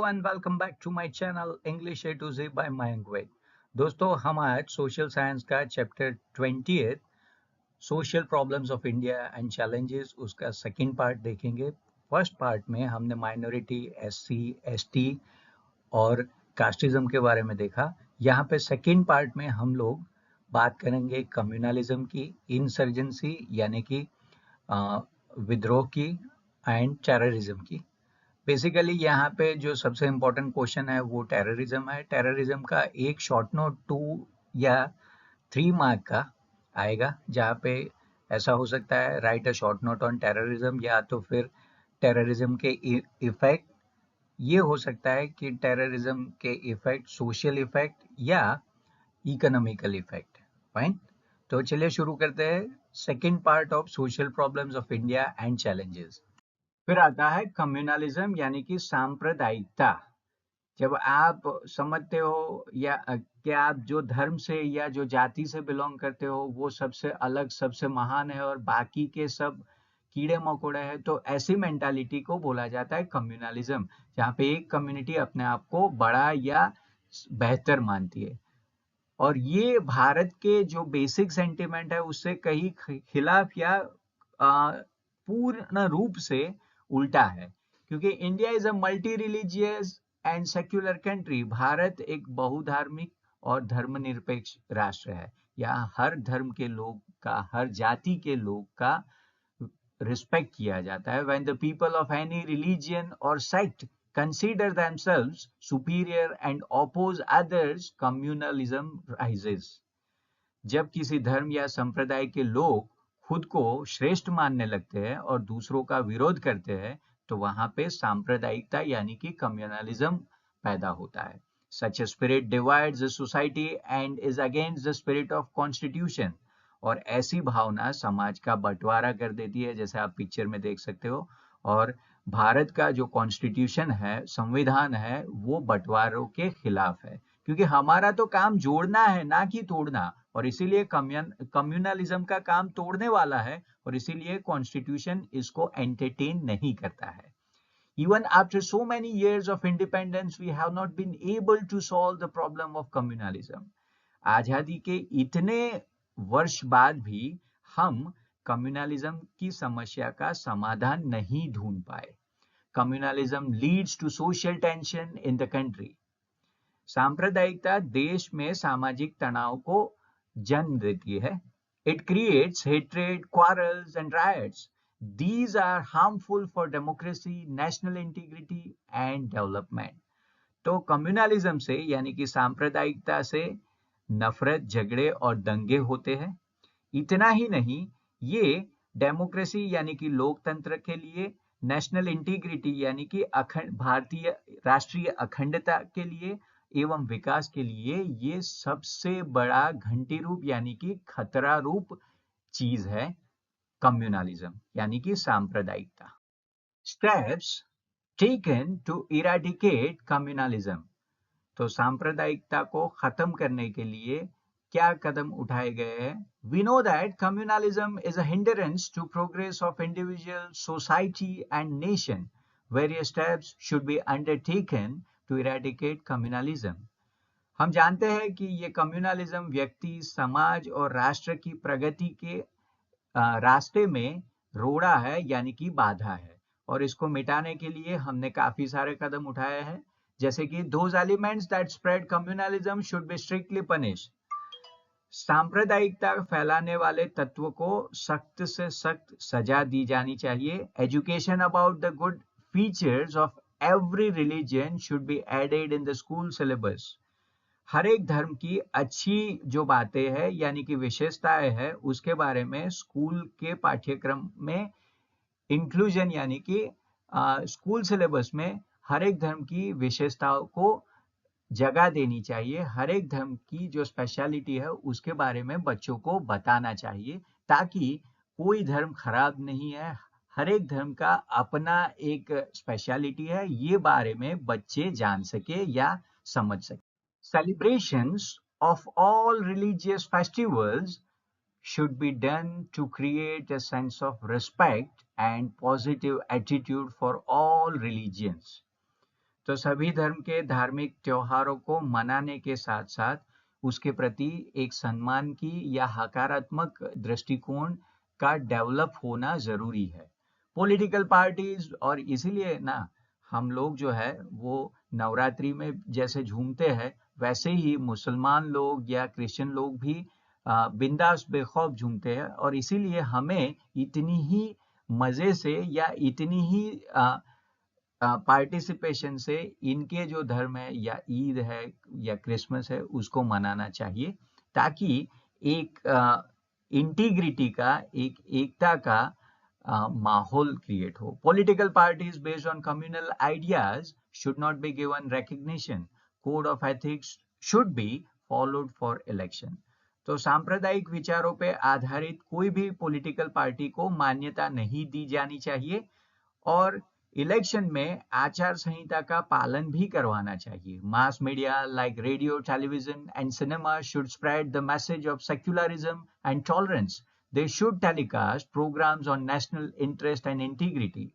And welcome back to my channel English A to Z by Mayank Vaid. दोस्तों, हम आज social science का चैप्टर 20 social problems of India and challenges उसका second part देखेंगे। फर्स्ट पार्ट में हमने माइनॉरिटी, एससी, एसटी और कास्टिज्म के बारे में देखा। यहाँ पे सेकंड पार्ट में हम लोग बात करेंगे कम्युनलिज्म की, इंसर्जेंसी यानी कि विद्रोह की एंड टेररिज्म की। बेसिकली यहाँ पे जो सबसे इम्पोर्टेंट क्वेश्चन है वो टेररिज्म है। टेररिज्म का एक शॉर्ट नोट 2 या 3 मार्क का आएगा, जहाँ पे ऐसा हो सकता है right a short note on terrorism, या तो फिर टेररिज्म के इफेक्ट। ये हो सकता है कि टेररिज्म के इफेक्ट सोशल इफेक्ट या इकोनॉमिकल इफेक्ट। फाइन, तो चलिए शुरू करते हैं second part of social problems of India and challenges. फिर आता है कम्युनलिज्म यानी कि सांप्रदायिकता। जब आप समझते हो या कि आप जो धर्म से या जो जाति से बिलोंग करते हो वो सबसे अलग, सबसे महान है और बाकी के सब कीड़े मकोड़े हैं, तो ऐसी मेंटालिटी को बोला जाता है कम्युनलिज्म, जहाँ पे एक कम्युनिटी अपने आप को बड़ा या बेहतर मानती है। और ये भारत के जो बेसिक सेंटिमेंट है उससे कहीं खिलाफ या पूर्ण रूप से उल्टा है, क्योंकि India is a multi religious and secular country. Bharat एक बहुधार्मिक और धर्मनिरपेक्ष राष्ट्र है। यहाँ हर धर्म के लोग का, हर जाति के लोग का रिस्पेक्ट किया जाता है। When the people of any religion or sect consider themselves superior and oppose others, communalism rises. जब किसी धर्म या संप्रदाय के लोग खुद को श्रेष्ठ मानने लगते हैं और दूसरों का विरोध करते हैं, तो वहां पे सांप्रदायिकता यानी कि कम्युनलिज्म पैदा होता है। Such a spirit divides the society and is against the spirit of constitution. और ऐसी भावना समाज का बंटवारा कर देती है, जैसे आप पिक्चर में देख सकते हो। और भारत का जो कॉन्स्टिट्यूशन है, संविधान है, वो बंटवारों के खिलाफ है, क्योंकि हमारा तो काम जोड़ना है ना कि तोड़ना। और इसीलिए कम्युनलिज्म का काम तोड़ने वाला है, और इसीलिए कॉन्स्टिट्यूशन इसको एंटरटेन नहीं करता है। Even after so many years of independence, we have not been able to solve the problem of communalism. आजादी के इतने वर्ष बाद भी हम कम्युनलिज्म की समस्या का समाधान नहीं ढूंढ पाए। Communalism leads to social tension in the country. सांप्रदायिकता देश में सामाजिक तनाव को जन्म देती है। It creates hatred, quarrels and riots. These are harmful for democracy, national integrity and development. तो कम्युनलिज्म से यानी कि सांप्रदायिकता से नफरत, झगड़े और दंगे होते हैं। इतना ही नहीं, ये डेमोक्रेसी यानी कि लोकतंत्र के लिए, नेशनल इंटीग्रिटी यानी कि भारतीय राष्ट्रीय अखंडता के लिए एवं विकास के लिए ये सबसे बड़ा घंटी रूप यानी कि खतरा रूप चीज है कम्युनलिज्म यानी कि सांप्रदायिकता। Steps taken to eradicate communalism. तो सांप्रदायिकता को खत्म करने के लिए क्या कदम उठाए गए हैं? We know that communalism is a hindrance to progress of individual, society and nation. Various steps should be undertaken to eradicate communalism. हम जानते हैं कि ये कम्युनलिज्म व्यक्ति, समाज और राष्ट्र की प्रगति के रास्ते में रोड़ा है यानी कि बाधा है, और इसको मिटाने के लिए हमने काफी सारे कदम उठाए हैं, जैसे कि those elements that spread communalism should be strictly punished. सांप्रदायिकता फैलाने वाले तत्व को सख्त से सख्त सजा दी जानी चाहिए। Education about the good features of every religion should be added in the school syllabus. हर एक धर्म की अच्छी जो बातें हैं यानी कि विशेषताएं हैं, उसके बारे में स्कूल के पाठ्यक्रम में इंक्लूजन यानी कि स्कूल सिलेबस में हर एक धर्म की विशेषताओं को जगह देनी चाहिए। हर एक धर्म की जो स्पेशलिटी है उसके बारे में बच्चों को बताना चाहिए, ताकि कोई धर्म खराब नहीं है, हर एक धर्म का अपना एक स्पेशलिटी है, ये बारे में बच्चे जान सके या समझ सके। Celebrations of all religious festivals should be done to create a sense of respect and positive attitude for all religions. तो सभी धर्म के धार्मिक त्योहारों को मनाने के साथ साथ उसके प्रति एक सम्मान की या सकारात्मक दृष्टिकोण का डेवलप होना जरूरी है। पॉलिटिकल पार्टीज और इसीलिए ना हम लोग जो है वो नवरात्रि में जैसे झूमते हैं वैसे ही मुसलमान लोग या क्रिश्चियन लोग भी बिंदास बेखौफ झूमते हैं और इसीलिए हमें इतनी ही मजे से या इतनी ही पार्टिसिपेशन से इनके जो धर्म है या ईद है या क्रिसमस है उसको मनाना चाहिए ताकि एक इंटीग्रिटी का एक एकता का माहौल क्रिएट हो। Political parties based on communal ideas should not be given recognition. Code of ethics should be followed for election. तो सांप्रदायिक विचारों पे आधारित कोई भी पॉलिटिकल पार्टी को मान्यता नहीं दी जानी चाहिए और इलेक्शन में आचार संहिता का पालन भी करवाना चाहिए। Mass media like radio, television and cinema should spread the message of secularism and tolerance. They should telecast programs on national interest and integrity.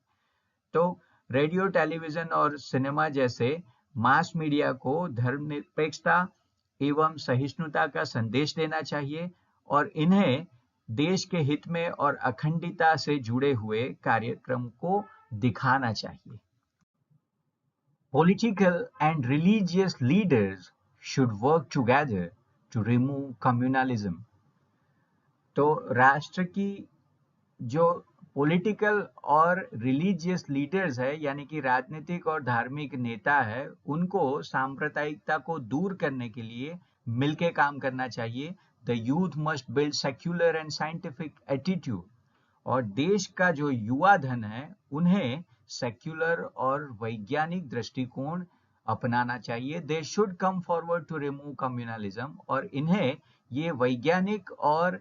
तो रेडियो, टेलीविजन और सिनेमा जैसे मास मीडिया को धर्मनिरपेक्षता एवं सहिष्णुता का संदेश देना चाहिए और इन्हें देश के हित में और अखंडता से जुड़े हुए कार्यक्रम को दिखाना चाहिए। Political and religious leaders should work together to remove communalism. तो राष्ट्र की जो पॉलिटिकल और रिलीजियस लीडर्स है यानी कि राजनीतिक और धार्मिक नेता है उनको सांप्रदायिकता को दूर करने के लिए मिलके काम करना चाहिए। The youth must build secular and scientific attitude. और देश का जो युवा धन है उन्हें सेक्युलर और वैज्ञानिक दृष्टिकोण अपनाना चाहिए। They should come forward to remove communalism और इन्हें ये वैज्ञानिक और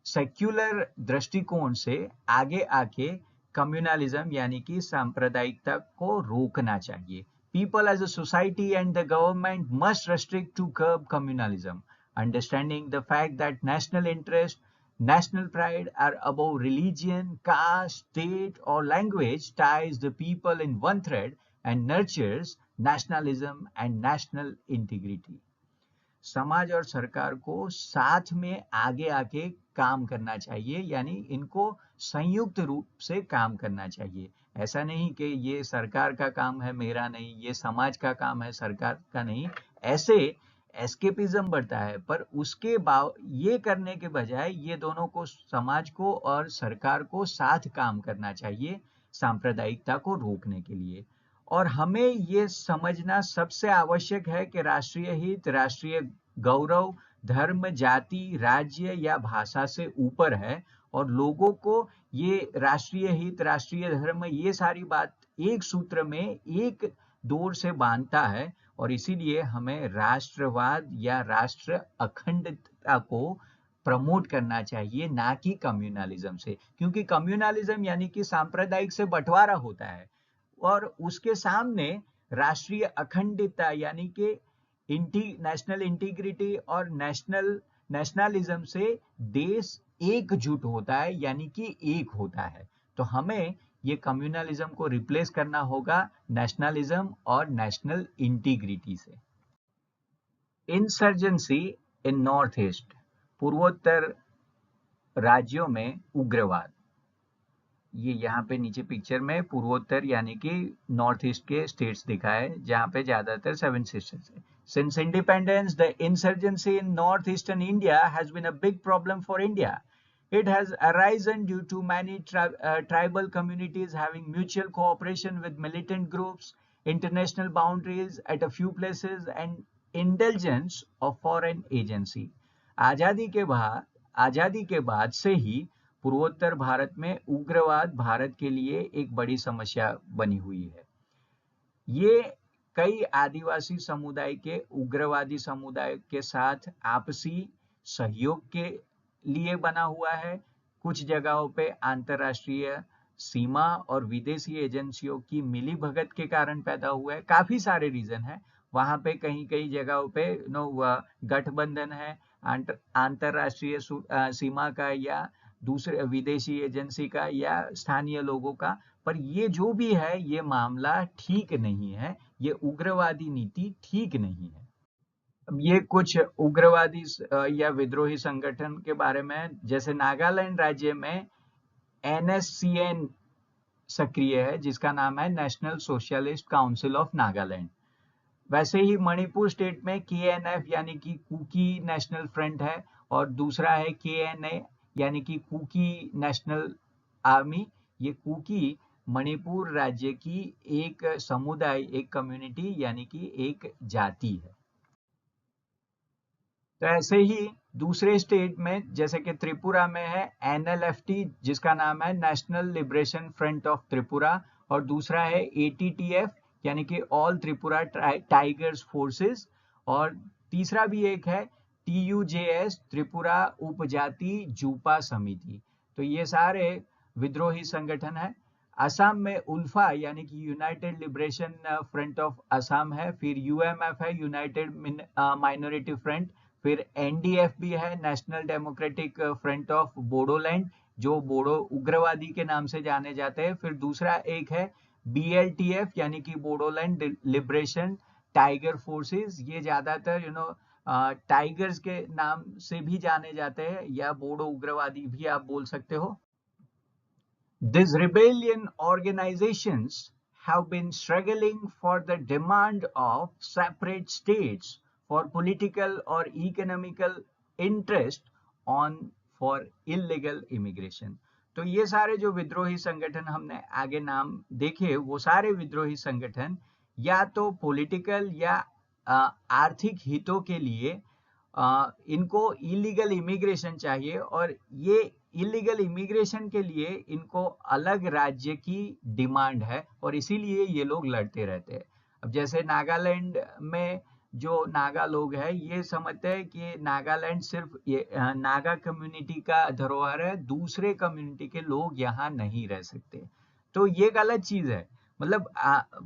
सेक्युलर दृष्टिकोण से आगे आके कम्युनलिज्म यानी कि सांप्रदायिकता को रोकना चाहिए। People as a society and the government must restrict to curb communalism, understanding the fact that national interest, national pride are above religion, caste, state, or language, ties the people in one thread and nurtures nationalism and national integrity. समाज और सरकार को साथ में आगे आके काम करना चाहिए यानी इनको संयुक्त रूप से काम करना चाहिए। ऐसा नहीं कि ये सरकार का काम है मेरा नहीं, ये समाज का काम है सरकार का नहीं, ऐसे एस्केपिज्म बढ़ता है। पर उसके ये करने के बजाय ये दोनों को, समाज को और सरकार को साथ काम करना चाहिए सांप्रदायिकता को रोकने के लिए। और हमें ये समझना सबसे आवश्यक है कि राष्ट्रीय हित, राष्ट्रीय गौरव धर्म, जाति, राज्य या भाषा से ऊपर है और लोगों को ये राष्ट्रीय हित, राष्ट्रीय धर्म, ये सारी बात एक सूत्र में एक डोर से बांधता है और इसीलिए हमें राष्ट्रवाद या राष्ट्र अखंडता को प्रमोट करना चाहिए, ना कि कम्युनलिज्म से। क्योंकि कम्युनलिज्म यानी कि सांप्रदायिक से बंटवारा होता है और उसके सामने राष्ट्रीय अखंडता यानी कि नेशनल इंटीग्रिटी और नेशनलिज्म से देश एकजुट होता है यानी कि एक होता है। तो हमें ये कम्युनलिज्म को रिप्लेस करना होगा नेशनलिज्म और नेशनल इंटीग्रिटी से। इंसर्जेंसी इन नॉर्थ ईस्ट, पूर्वोत्तर राज्यों में उग्रवाद। ये यहाँ पे नीचे पिक्चर में पूर्वोत्तर यानी कि नॉर्थ ईस्ट के स्टेट्स दिखाए जहाँ पे ज्यादातर 7 सिस्टर्स है। Since independence, the insurgency in northeastern India has been a big problem for India. It has arisen due to many tribal communities having mutual cooperation with militant groups, international boundaries at a few places, and indulgence of foreign agency. आजादी के बाद से ही पूर्वोत्तर भारत में उग्रवाद भारत के लिए एक बड़ी समस्या बनी हुई है। ये कई आदिवासी समुदाय के उग्रवादी समुदाय के साथ आपसी सहयोग के लिए बना हुआ है। कुछ जगहों पे अंतरराष्ट्रीय सीमा और विदेशी एजेंसियों की मिलीभगत के कारण पैदा हुआ है। काफी सारे रीजन है वहां पे, कई जगहों पे गठबंधन है अंतरराष्ट्रीय सीमा का या दूसरे विदेशी एजेंसी का या स्थानीय लोगों का। पर ये जो भी है ये मामला ठीक नहीं है, ये उग्रवादी नीति ठीक नहीं है। अब ये कुछ उग्रवादी या विद्रोही संगठन के बारे में, जैसे नागालैंड राज्य में NSCN सक्रिय है, जिसका नाम है national socialist council of Nagaland. वैसे ही मणिपुर स्टेट में KNF यानी कि कुकी नेशनल फ्रंट है, और दूसरा है KNA यानी कि कुकी नेशनल आर्मी। ये कुकी मणिपुर राज्य की एक समुदाय, एक कम्युनिटी यानी कि एक जाति है। तो ऐसे ही दूसरे स्टेट में, जैसे कि त्रिपुरा में है NLFT, जिसका नाम है national liberation front of Tripura, और दूसरा है ATTF यानी कि ऑल त्रिपुरा टाइगर्स फोर्सेस, और तीसरा भी एक है TUJS, त्रिपुरा उपजाति जूपा समिति। तो ये सारे विद्रोही संगठन है। असम में उल्फा यानी कि United liberation front of Assam है, फिर UMF है, यूनाइटेड माइनॉरिटी फ्रंट, फिर NDF भी है, national democratic front of Bodoland, जो बोडो उग्रवादी के नाम से जाने जाते हैं। फिर दूसरा एक है BLTF यानी कि बोडोलैंड लिबरेशन टाइगर फोर्सेस, ये ज्यादातर टाइगर्स के नाम से भी जाने जाते हैं, या बोडो उग्रवादी भी आप बोल सकते हो। These rebellion organizations have been struggling for the demand of separate states for political or economical interest on for illegal immigration। तो ये सारे जो विद्रोही संगठन हमने आगे नाम देखे, वो सारे विद्रोही संगठन या तो पॉलिटिकल या आर्थिक हितों के लिए इनको इलीगल इमिग्रेशन चाहिए, और ये इलीगल इमिग्रेशन के लिए इनको अलग राज्य की डिमांड है, और इसीलिए ये लोग लड़ते रहते हैं। अब जैसे नागालैंड में जो नागा लोग हैं, ये समझते हैं कि नागालैंड सिर्फ ये नागा कम्युनिटी का धरोहर है, दूसरे कम्युनिटी के लोग यहाँ नहीं रह सकते। तो ये गलत चीज है। मतलब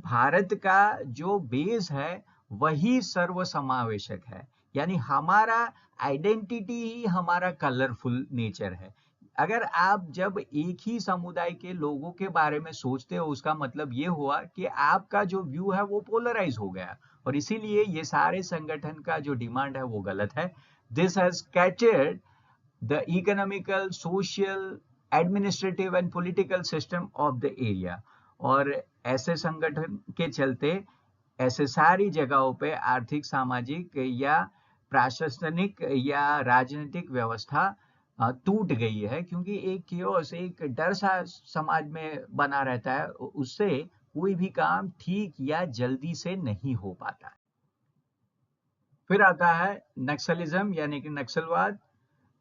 भारत का जो बेस है वही सर्वसमावेशक है, यानी हमारा आइडेंटिटी ही हमारा कलरफुल नेचर है। अगर आप जब एक ही समुदाय के लोगों के बारे में सोचते हो, उसका मतलब ये हुआ कि आपका जो व्यू है वो पोलराइज हो गया, और इसीलिए ये सारे संगठन का जो डिमांड है वो गलत है। This has scattered the economical, social, administrative and political system of the area. और ऐसे संगठन के चलते ऐसे सारी जगहों पे आर्थिक, सामाजिक या प्रशासनिक या राजनीतिक व्यवस्था टूट गई है, क्योंकि एक कियोस, एक डर सा समाज में बना रहता है, उससे कोई भी काम ठीक या जल्दी से नहीं हो पाता। फिर आता है नक्सलिज्म यानी कि नक्सलवाद,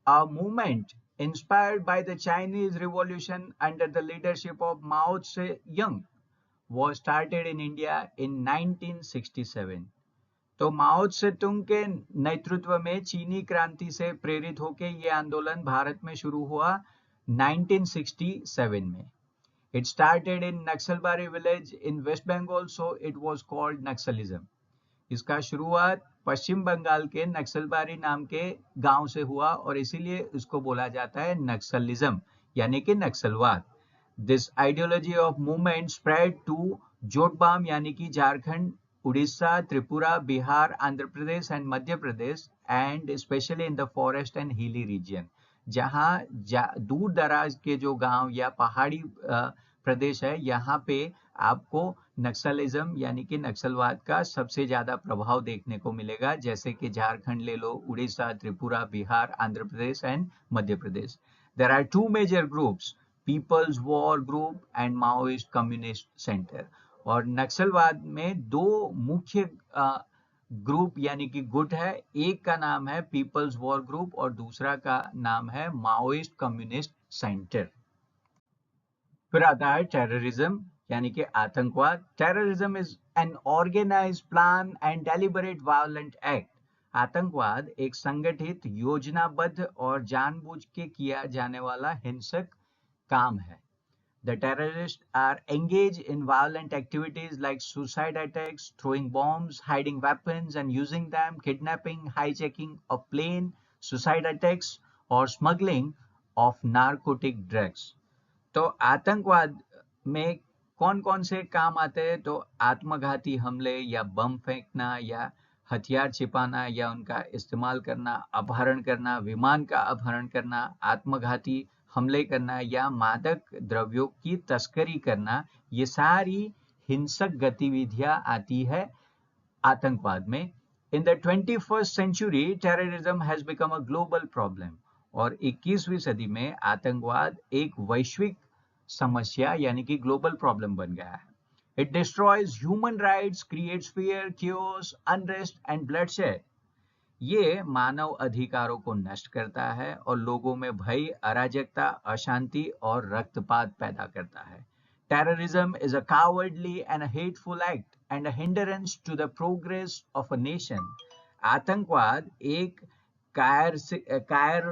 a movement inspired by the Chinese revolution under the leadership of Mao Tse-tung was started in India in 1967। तो माओ त्से-तुंग के नेतृत्व में चीनी क्रांति से प्रेरित होकर यह आंदोलन भारत में शुरू हुआ 1967 में। It started in Naxalbari village in West Bengal, so it was called Naxalism। इसका शुरुआत पश्चिम बंगाल के नक्सलबारी नाम के गांव से हुआ, और इसीलिए इसको बोला जाता है नक्सलिज्म यानी कि नक्सलवाद। This ideology of movement spread to जोटबाम यानी कि Jharkhand, Orissa, Tripura, Bihar, Andhra Pradesh and Madhya Pradesh, and specially in the forest and hilly region, जहाँ दूर दराज के जो गांव या पहाड़ी प्रदेश है, यहाँ पे आपको नक्सलिज्म यानी कि नक्सलवाद का सबसे ज्यादा प्रभाव देखने को मिलेगा, जैसे कि झारखंड ले लो, Orissa, Tripura, Bihar, Andhra Pradesh and Madhya Pradesh. There are two major groups, peoples war group and Maoist communist centre. और नक्सलवाद में दो मुख्य ग्रुप यानी कि गुट है, एक का नाम है पीपल्स वॉर ग्रुप और दूसरा का नाम है माओइस्ट कम्युनिस्ट सेंटर। फिर आता है टेररिज्म यानी कि आतंकवाद। Terrorism is an organised plan and deliberate violent act. आतंकवाद एक संगठित, योजनाबद्ध और जानबूझ के किया जाने वाला हिंसक काम है। The terrorists are engaged in violent activities like suicide attacks, throwing bombs, hiding weapons and using them, kidnapping, hijacking of plane, suicide attacks or smuggling of narcotic drugs। तो आतंकवाद में कौन कौन से काम आते हैं, तो आत्मघाती हमले या बम फेंकना या हथियार छिपाना या उनका इस्तेमाल करना, अपहरण करना, विमान का अपहरण करना, आत्मघाती हमले करना या मादक द्रव्यों की तस्करी करना, ये सारी हिंसक गतिविधियां आती है आतंकवाद में। In the 21st century terrorism has become a global problem. और 21वीं सदी में आतंकवाद एक वैश्विक समस्या यानी कि ग्लोबल प्रॉब्लम बन गया है। It destroys human rights, creates fear, chaos, unrest and bloodshed. ये मानव अधिकारों को नष्ट करता है और लोगों में भय, अराजकता, अशांति और रक्तपात पैदा करता है। Terrorism is a cowardly and a hateful act and a hindrance to the progress of a nation. आतंकवाद एक कायर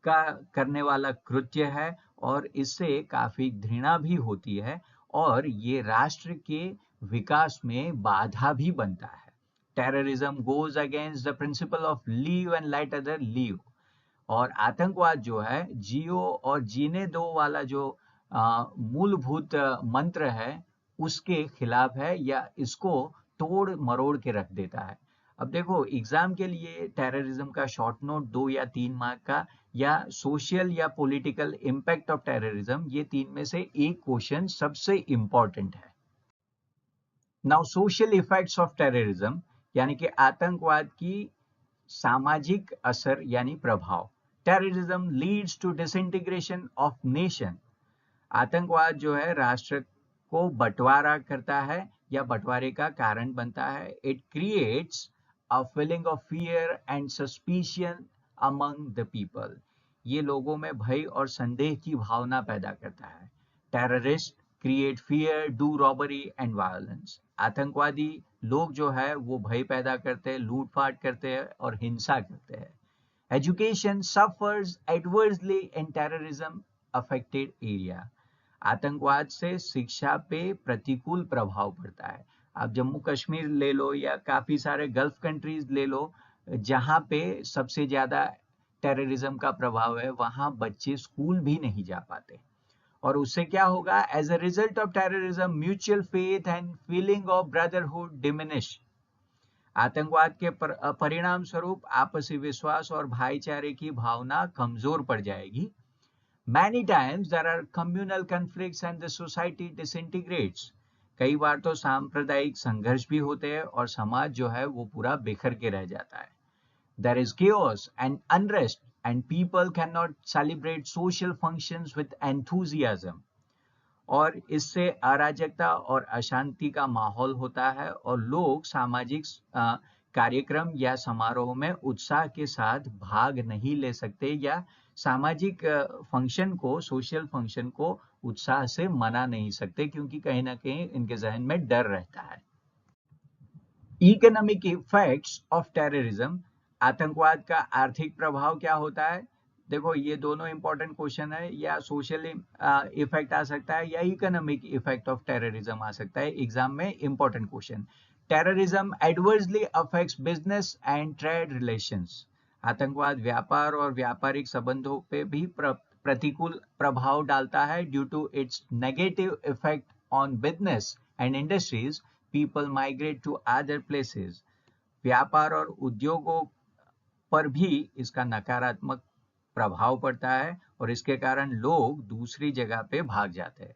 का करने वाला कृत्य है और इससे काफी घृणा भी होती है और ये राष्ट्र के विकास में बाधा भी बनता है। Terrorism goes against the principle of leave and let other leave. और आतंकवाद जो है जियो और जीने दो वाला जो मूलभूत मंत्र है उसके खिलाफ है या इसको तोड़ मरोड़ के रख देता है। अब देखो एग्जाम के लिए टेररिज्म का शॉर्ट नोट 2 या 3 मार्क का या सोशल या पॉलिटिकल इम्पैक्ट ऑफ टेररिज्म, ये तीन में से एक क्वेश्चन सबसे इंपॉर्टेंट है। Now social effects of terrorism यानी कि आतंकवाद की सामाजिक असर यानी प्रभाव। Terrorism leads to disintegration of nation. आतंकवाद जो है राष्ट्र को बंटवारा करता है या बंटवारे का कारण बनता है। It creates a feeling of fear and suspicion among the people. ये लोगों में भय और संदेह की भावना पैदा करता है। Terrorist create fear, do robbery and violence. आतंकवादी लोग जो है वो भय पैदा करते हैं, लूटपाट करते हैं और हिंसा करते हैं। एजुकेशन सफर्स एडवर्सली इन टेररिज्म अफेक्टेड एरिया। आतंकवाद से शिक्षा पे प्रतिकूल प्रभाव पड़ता है। आप जम्मू कश्मीर ले लो या काफी सारे गल्फ कंट्रीज ले लो, जहां पे सबसे ज्यादा टेररिज्म का प्रभाव है, वहां बच्चे स्कूल भी नहीं जा पाते। और उससे क्या होगा, as a result of terrorism mutual faith and feeling of brotherhood diminish. आतंकवाद के परिणाम स्वरूप आपसी विश्वास और भाईचारे की भावना कमजोर पड़ जाएगी। Many times there are communal conflicts and the society disintegrates. कई बार तो सांप्रदायिक संघर्ष भी होते हैं और समाज जो है वो पूरा बिखर के रह जाता है। There is chaos and unrest and people cannot celebrate social functions with enthusiasm. और इससे अराजकता और अशांति का माहौल होता है और लोग सामाजिक कार्यक्रम या समारोह में उत्साह के साथ भाग नहीं ले सकते या सामाजिक फंक्शन को, सोशल फंक्शन को उत्साह से मना नहीं सकते क्योंकि कहीं ना कहीं इनके जहन में डर रहता है। Economic effects of terrorism. आतंकवाद का आर्थिक प्रभाव क्या होता है? देखो ये दोनों इंपॉर्टेंट क्वेश्चन है, या सोशल इफेक्ट आ सकता है या इकोनॉमिक इफेक्ट ऑफ टेररिज्म आ सकता है। एग्जाम में important question. Terrorism adversely affects business and trade relations. आतंकवाद व्यापार और व्यापारिक संबंधों पे भी प्रतिकूल प्रभाव डालता है। Due to its negative effect on business and industries, people migrate to other places. व्यापार और उद्योगों पर भी इसका नकारात्मक प्रभाव पड़ता है और इसके कारण लोग दूसरी जगह पे भाग जाते हैं,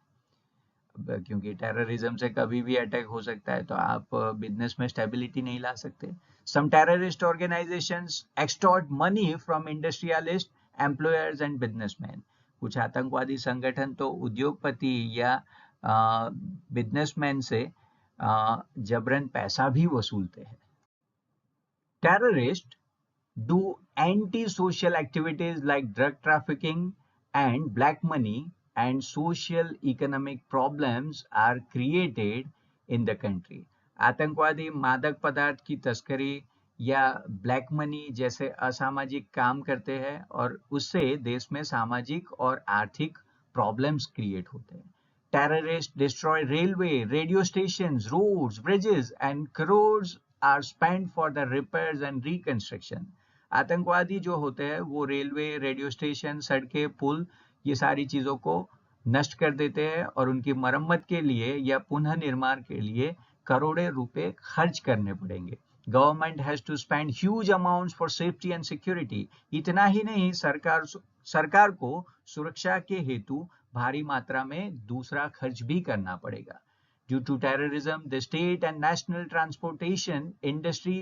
क्योंकि टेररिज्म से कभी भी अटैक हो सकता है, तो आप बिजनेस में स्टेबिलिटी नहीं ला सकते। Some terrorist organisations extort money from industrialist, employers and businessman. कुछ आतंकवादी संगठन तो उद्योगपति या बिजनेसमैन से जबरन पैसा भी वसूलते हैं। Terrorist do anti-social activities like drug trafficking and black money, and social economic problems are created in the country. आतंकवादी मादक पदार्थ की तस्करी या ब्लैक मनी जैसे असामाजिक काम करते हैं और उससे देश में सामाजिक और आर्थिक प्रॉब्लम्स क्रिएट होते हैं। Terrorists destroy railway, radio stations, roads, bridges, and crores are spent for the repairs and reconstruction. आतंकवादी जो होते हैं वो रेलवे, रेडियो स्टेशन, सड़कें, पुल, ये सारी चीजों को नष्ट कर देते हैं और उनकी मरम्मत के लिए या पुनः निर्माण के लिए करोड़ों रुपए खर्च करने पड़ेंगे। Government has to spend huge amounts for safety and security. इतना ही नहीं, सरकार को सुरक्षा के हेतु भारी मात्रा में दूसरा खर्च भी करना पड़ेगा। Due to terrorism, the state and national transportation industry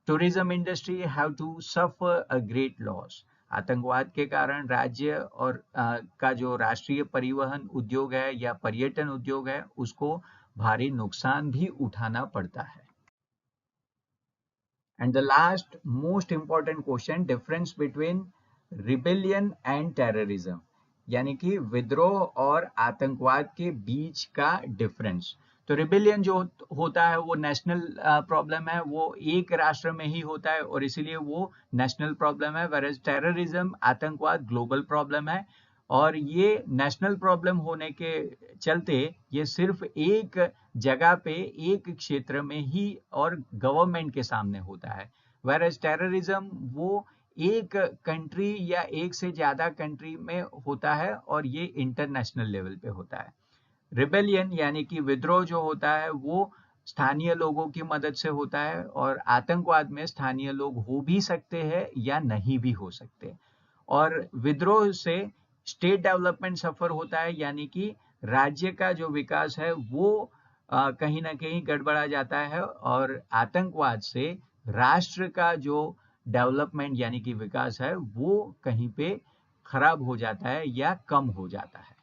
tourism industry have to suffer a great loss. आतंकवाद के कारण राज्य और का जो राष्ट्रीय परिवहन उद्योग है या पर्यटन उद्योग है, उसको भारी नुकसान भी उठाना पड़ता है। And the last most important question, difference between rebellion and terrorism, यानी कि विद्रोह और आतंकवाद के बीच का डिफरेंस। तो रिबेलियन जो होता है वो नेशनल प्रॉब्लम है, वो एक राष्ट्र में ही होता है और इसीलिए वो नेशनल प्रॉब्लम है। वेयर टेररिज्म, आतंकवाद, ग्लोबल प्रॉब्लम है और ये नेशनल प्रॉब्लम होने के चलते ये सिर्फ एक जगह पे, एक क्षेत्र में ही और गवर्नमेंट के सामने होता है। वेयर टेररिज्म वो एक कंट्री या एक से ज्यादा कंट्री में होता है और ये इंटरनेशनल लेवल पे होता है। रिबेलियन यानी कि विद्रोह जो होता है वो स्थानीय लोगों की मदद से होता है और आतंकवाद में स्थानीय लोग हो भी सकते हैं या नहीं भी हो सकते। और विद्रोह से स्टेट डेवलपमेंट सफर होता है, यानी कि राज्य का जो विकास है वो कहीं ना कहीं गड़बड़ा जाता है और आतंकवाद से राष्ट्र का जो डेवलपमेंट यानी कि विकास है वो कहीं पे खराब हो जाता है या कम हो जाता है।